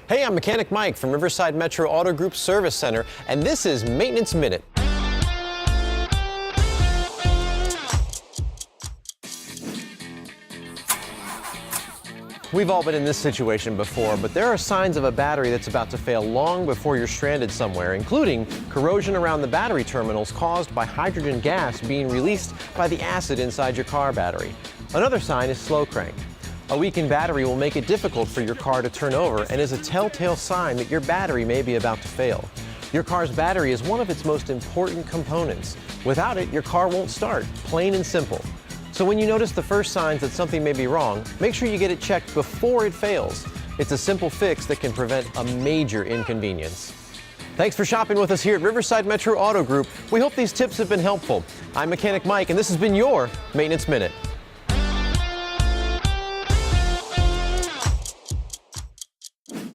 Hey, I'm Mechanic Mike from Riverside Metro Auto Group Service Center, and this is Maintenance Minute. We've all been in this situation before, but there are signs of a battery that's about to fail long before you're stranded somewhere, including corrosion around the battery terminals caused by hydrogen gas being released by the acid inside your car battery. Another sign is slow crank. A weakened battery will make it difficult for your car to turn over and is a telltale sign that your battery may be about to fail. Your car's battery is one of its most important components. Without it, your car won't start, plain and simple. So when you notice the first signs that something may be wrong, make sure you get it checked before it fails. It's a simple fix that can prevent a major inconvenience. Thanks for shopping with us here at Riverside Metro Auto Group. We hope these tips have been helpful. I'm Mechanic Mike, and this has been your Maintenance Minute.